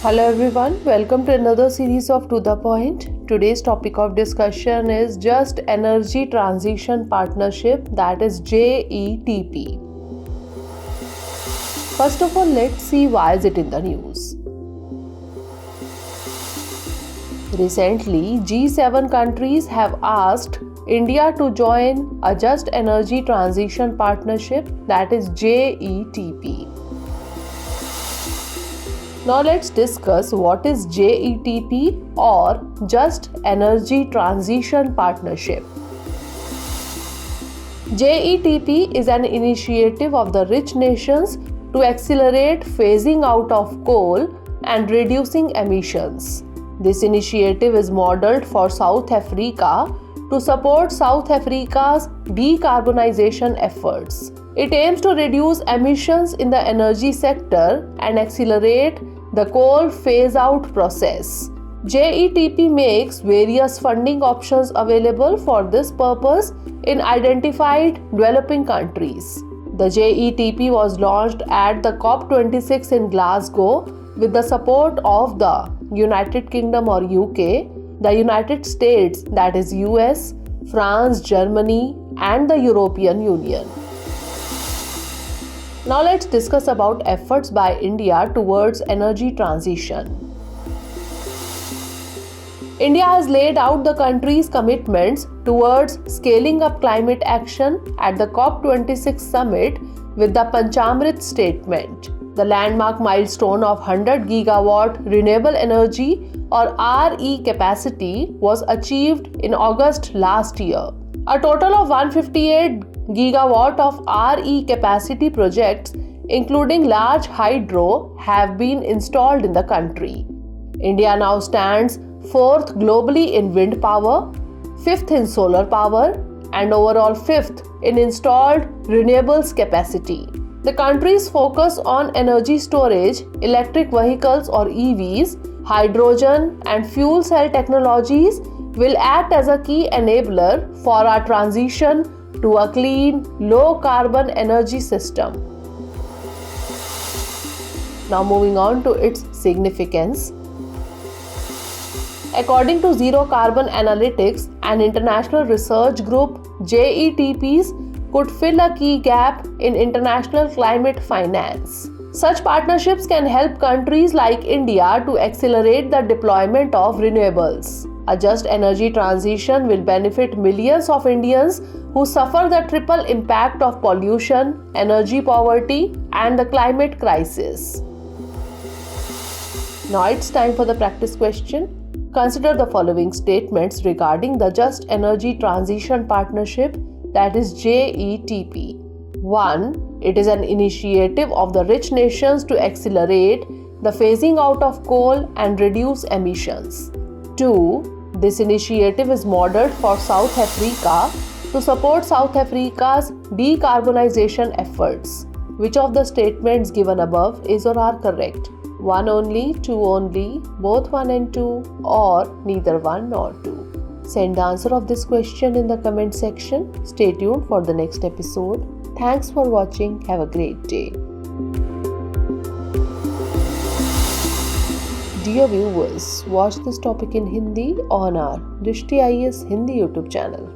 Hello everyone, welcome to another series of To The Point. Today's topic of discussion is Just Energy Transition Partnership, that is JETP. First of all, let's see why is it in the news. Recently, G7 countries have asked India to join a Just Energy Transition Partnership, that is JETP. Now let's discuss what is JETP or Just Energy Transition Partnership. JETP is an initiative of the rich nations to accelerate phasing out of coal and reducing emissions. This initiative is modeled for South Africa to support South Africa's decarbonization efforts. It aims to reduce emissions in the energy sector and accelerate the coal phase-out process. JETP makes various funding options available for this purpose in identified developing countries. The JETP was launched at the COP26 in Glasgow with the support of the United Kingdom or UK, the United States, that is US, France, Germany, and the European Union. Now let's discuss about efforts by India towards energy transition. India has laid out the country's commitments towards scaling up climate action at the COP26 summit with the Panchamrit statement. The landmark milestone of 100 gigawatt renewable energy or RE capacity was achieved in August last year. A total of 158 gigawatt of RE capacity projects, including large hydro, have been installed in the country. India now stands 4th globally in wind power, 5th in solar power, and overall 5th in installed renewables capacity. The country's focus on energy storage, electric vehicles or EVs, hydrogen, and fuel cell technologies will act as a key enabler for our transition to a clean, low-carbon energy system. Now moving on to its significance. According to Zero Carbon Analytics, an international research group, JETPs could fill a key gap in international climate finance. Such partnerships can help countries like India to accelerate the deployment of renewables. A just energy transition will benefit millions of Indians who suffer the triple impact of pollution, energy poverty, and the climate crisis. Now it's time for the practice question. Consider the following statements regarding the Just Energy Transition Partnership, that is JETP. 1. It is an initiative of the rich nations to accelerate the phasing out of coal and reduce emissions. 2. This initiative is modeled for South Africa to support South Africa's decarbonization efforts. Which of the statements given above is or are correct? 1 only, 2 only, both 1 and 2, or neither 1 nor 2? Send the answer of this question in the comment section. Stay tuned for the next episode. Thanks for watching. Have a great day. Dear viewers, watch this topic in Hindi on our Drishti IAS Hindi YouTube channel.